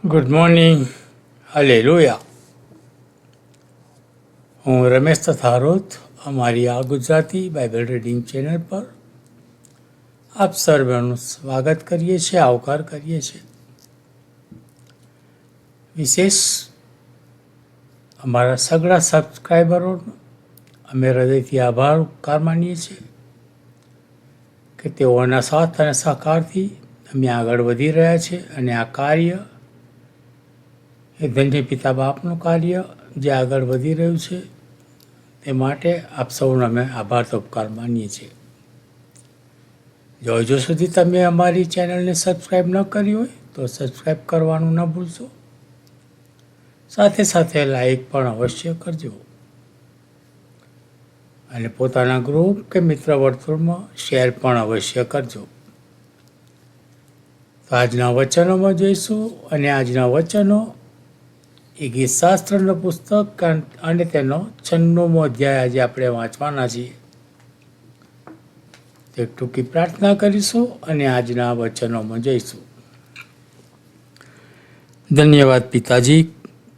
Good morning, hallelujah. હું રમેશ તથારોત અમારી આ ગુજરાતી બાઇબલ રીડિંગ ચેનલ પર આપ સર્વેનું સ્વાગત કરીએ છીએ, આવકાર કરીએ છીએ. વિશેષ અમારા સગળા સબસ્ક્રાઈબરોનો અમે હૃદયથી આભાર ઉપકાર માનીએ છીએ કે તેઓના સાથ અને સહકારથી અમે આગળ વધી રહ્યા છીએ અને આ કાર્ય એ ધન્ય પિતા બાપનું કાર્ય જે આગળ વધી રહ્યું છે તે માટે આપ સૌનો અમે આભાર તો ઉપકાર માનીએ છીએ. જો હજુ સુધી તમે અમારી ચેનલને સબસ્ક્રાઈબ ન કરી હોય તો સબસ્ક્રાઈબ કરવાનું ન ભૂલશો. સાથે સાથે લાઈક પણ અવશ્ય કરજો અને પોતાના ગ્રુપ કે મિત્ર વર્તુળમાં શેર પણ અવશ્ય કરજો. તો આજના વચનોમાં જોઈશું અને આજના વચનો એ ગીતશાસ્ત્રનું પુસ્તક અને તેનો 96મો અધ્યાય આજે આપણે વાંચવાના છીએ. એક ટૂંકી પ્રાર્થના કરીશું અને આજના વચનોમાં જઈશું. ધન્યવાદ પિતાજી,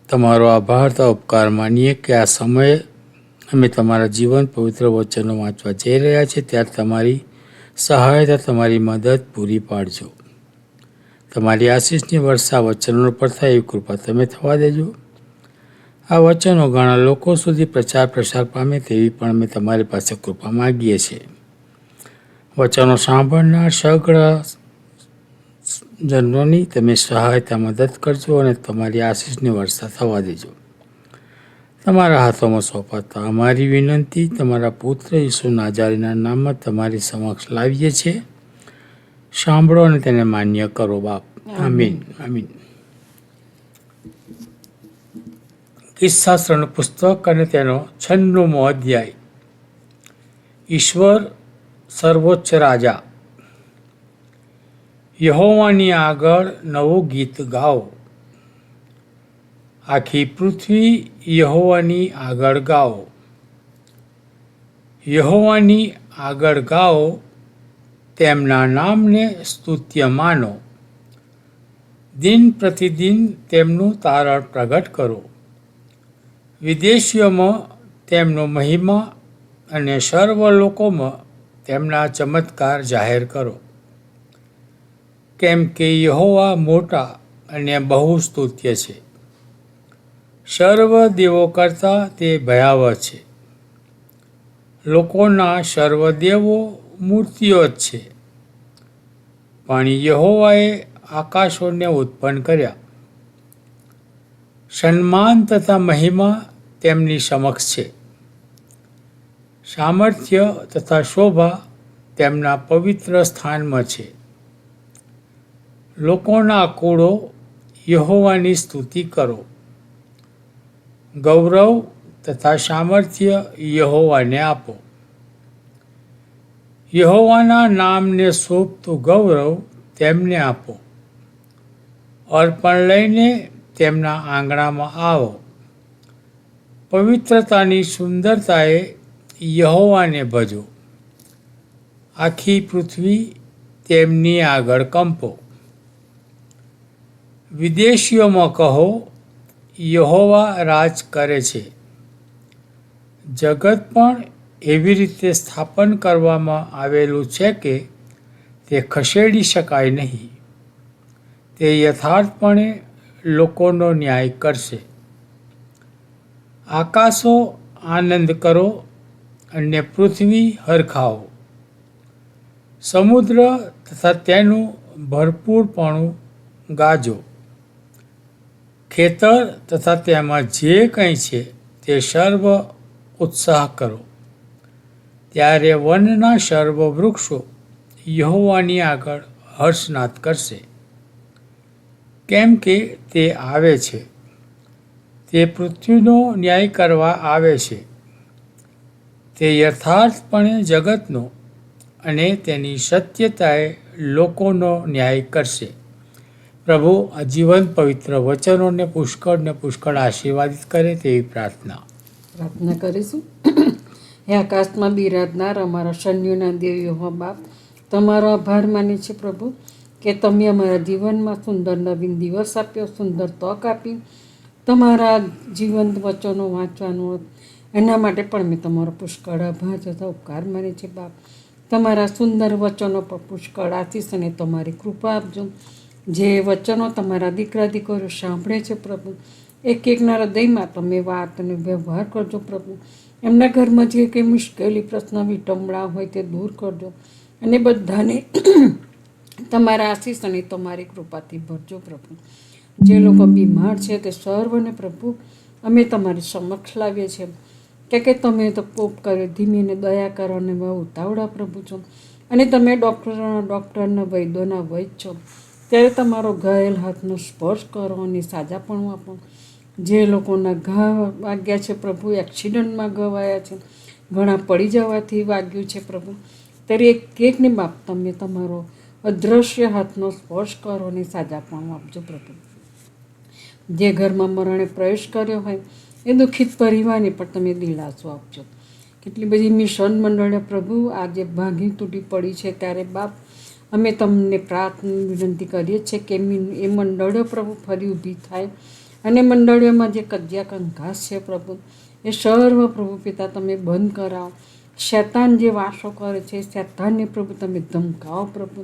તમારો આભાર તો ઉપકાર માનીએ કે આ સમયે અમે તમારા જીવન પવિત્ર વચનો વાંચવા જઈ રહ્યા છીએ ત્યારે તમારી સહાયતા, તમારી મદદ પૂરી પાડજો. તમારી આશીષની વર્ષા વચનો પર થાય એવી કૃપા તમે થવા દેજો. આ વચનો ઘણા લોકો સુધી પ્રસાર પામે તેવી પણ અમે તમારી પાસે કૃપા માગીએ છીએ. વચનો સાંભળનાર સગળા જનોની તમે સહાયતા મદદ કરજો અને તમારી આશીષની વર્ષા થવા દેજો. તમારા હાથોમાં સોંપાતા અમારી વિનંતી તમારા પુત્ર ઈસુ નાજારીના નામમાં તમારી સમક્ષ લાવીએ છીએ. સાંભળો અને તેને માન્ય કરો બાપ. આમીન આમીન. ગીતશાસ્ત્રનું પુસ્તક અને તેનો 96મો અધ્યાય. ઈશ્વર સર્વોચ્ચ રાજા. યહોવાની આગળ નવું ગીત ગાઓ. આખી પૃથ્વી યહોવાની આગળ ગાઓ. યહોવાની આગળ ગાઓ, તેમના નામને સ્તુત્ય માનો. દિન પ્રતિદિન તેમનું તારણ પ્રગટ કરો. વિદેશીઓમાં તેમનો મહિમા અને સર્વ લોકોમાં તેમના ચમત્કાર જાહેર કરો. કેમ કે યહોવા મોટા અને બહુ સ્તુત્ય છે. સર્વ દેવો કરતાં તે ભયાવહ છે. લોકોના સર્વ દેવો મૂર્તિઓ જ છે. પણ યહોવાએ આકાશોને ઉત્પન્ન કર્યા. સન્માન તથા મહિમા તેમની સમક્ષ છે. સામર્થ્ય તથા શોભા તેમના પવિત્ર સ્થાનમાં છે. લોકોના કુળો યહોવાની સ્તુતિ કરો. ગૌરવ તથા સામર્થ્ય યહોવાને આપો. યહોવાના નામને શોભતું ગૌરવ તેમને આપો. અર્પણ લઈને તેમના આંગણામાં આવો. પવિત્રતાની સુંદરતાએ યહોવાને ભજો. આખી પૃથ્વી તેમની આગળ કંપો. વિદેશીઓમાં કહો, યહોવા રાજ કરે છે. જગત પણ એવી રીતે સ્થાપન કરવામાં આવેલું છે કે તે ખસેડી શકાય નહીં. તે યથાર્થપણે લોકોનો ન્યાય કરશે. આકાશો આનંદ કરો અને પૃથ્વી હરખાવો. સમુદ્ર તથા તેનું ભરપૂરપણું ગાજો. ખેતર તથા તેમાં જે કંઈ છે તે સર્વ ઉત્સાહ કરો. ત્યારે વનના સર્વ વૃક્ષો યહોવાની આગળ હર્ષનાદ કરશે. કેમ કે તે આવે છે, તે પૃથ્વીનો ન્યાય કરવા આવે છે. તે યથાર્થપણે જગતનો અને તેની સત્યતાએ લોકોનો ન્યાય કરશે. પ્રભુ આ જીવન પવિત્ર વચનોને પુષ્કળ આશીર્વાદિત કરે તેવી પ્રાર્થના કરીશું. હે આકાશમાં બિરાજનાર અમારા સૈન્યોના દેવ યહોવા બાપ, તમારો આભાર માની છે પ્રભુ કે તમે અમારા જીવનમાં સુંદર નવીન દિવસ આપ્યો, સુંદર તક આપી તમારા જીવંત વચનો વાંચવાનો. એના માટે પણ મેં તમારો પુષ્કળ આભાર તથા ઉપકાર માને છે બાપ. તમારા સુંદર વચનો પર પુષ્કળ આશીષ અને તમારી કૃપા આપજો. જે વચનો તમારા દીકરા દીકરીઓ સાંભળે છે પ્રભુ, એક એકના હૃદયમાં તમે વાત અને વ્યવહાર કરજો પ્રભુ. એમના ઘરમાં જે કંઈ મુશ્કેલી, પ્રશ્ન, વિટંબણા હોય તે દૂર કરજો અને બધાને તમારા આશીષ અને તમારી કૃપાથી ભરજો પ્રભુ. જે લોકો બીમાર છે તે સર્વને પ્રભુ અમે તમારી સમક્ષ લાવીએ છીએ, કે તમે તો કોપ કર્યો, ધીમીને દયા કરો અને ઉતાવળા પ્રભુ છો, અને તમે ડૉક્ટરના વૈદ્યોના વૈદ છો. ત્યારે તમારો ઘાયલ હાથનો સ્પર્શ કરો અને સાજાપણું આપો. જે લોકોના ઘા વાગ્યા છે પ્રભુ, એક્સિડન્ટમાં ઘવાયા છે, ઘણા પડી જવાથી વાગ્યું છે પ્રભુ, ત્યારે એકને બાપ તમે તમારો અદૃશ્ય હાથનો સ્પર્શ કરો અને સાજાપણું આપજો પ્રભુ. જે ઘરમાં મરણે પ્રવેશ કર્યો હોય એ દુઃખિત પરિવારને પણ તમે દિલાસો આપજો. કેટલી બધી મિશન મંડળો પ્રભુ આજે ભાંગી તૂટી પડી છે, ત્યારે બાપ અમે તમને પ્રાર્થના વિનંતી કરીએ છીએ કે એ મંડળીઓ પ્રભુ ફરી ઊભી થાય, અને મંડળીઓમાં જે કજિયા કંકાસ છે પ્રભુ એ સર્વ પ્રભુ પિતા તમે બંધ કરાવો. શૈતાન જે વાસો કરે છે શૈતાનને પ્રભુ તમે ધમકાવો પ્રભુ,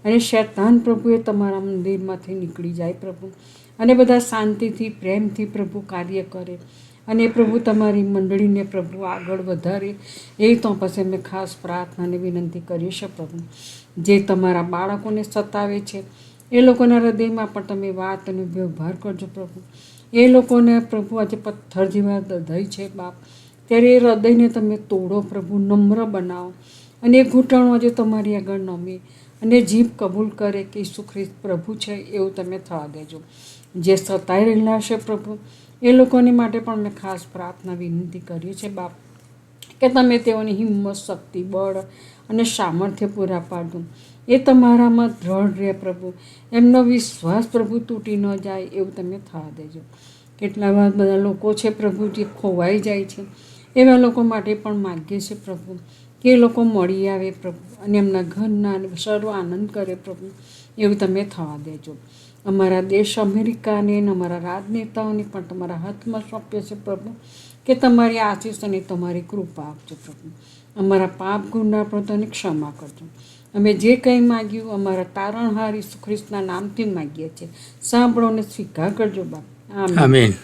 અને શૈતાન પ્રભુ એ તમારા મંદિરમાંથી નીકળી જાય પ્રભુ, અને બધા શાંતિથી પ્રેમથી પ્રભુ કાર્ય કરે, અને પ્રભુ તમારી મંડળીને પ્રભુ આગળ વધારે. એ તો પછી અમે ખાસ પ્રાર્થનાને વિનંતી કરીએ છીએ પ્રભુ. જે તમારા બાળકોને સતાવે છે એ લોકોના હૃદયમાં પણ તમે વાત અને વ્યવહાર કરજો પ્રભુ. એ લોકોને પ્રભુ આજે પથ્થર જેવા હૃદય છે બાપ, ત્યારે એ હૃદયને તમે તોડો પ્રભુ, નમ્ર બનાવો, અને એ ઘૂંટણો આજે તમારી આગળ નમે, અને જીભ કબૂલ કરે કે ઈસુ ખ્રિસ્ત પ્રભુ છે એવું તમે થવા દેજો. જે સતાઈ રહેલા છે પ્રભુ એ લોકોની માટે પણ મેં ખાસ પ્રાર્થના વિનંતી કરીએ છીએ બાપ, કે તમે તેઓની હિંમત, શક્તિ, બળ અને સામર્થ્ય પૂરા પાડજો. એ તમારામાં દ્રઢ રહે પ્રભુ, એમનો વિશ્વાસ પ્રભુ તૂટી ન જાય એવું તમે થવા દેજો. કેટલા બધા લોકો છે પ્રભુ જે ખોવાઈ જાય છે, એવા લોકો માટે પણ માગીએ છીએ પ્રભુ કે એ લોકો મળી આવે પ્રભુ, અને એમના ઘરના સર્વ આનંદ કરે પ્રભુ, એવું તમે થવા દેજો. અમારા દેશ અમેરિકાને અને અમારા રાજનેતાઓને પણ તમારા હાથમાં સોંપીએ છે પ્રભુ, કે તમારી આશીષ અને તમારી કૃપા આપજો પ્રભુ. અમારા પાપ ગુના પણ તને ક્ષમા કરજો. અમે જે કંઈ માગ્યું અમારા તારણહાર ઈસુ ખ્રિસ્તના નામથી માગીએ છીએ, સાંભળો અને સ્વીકાર કરજો બાપ. આમીન.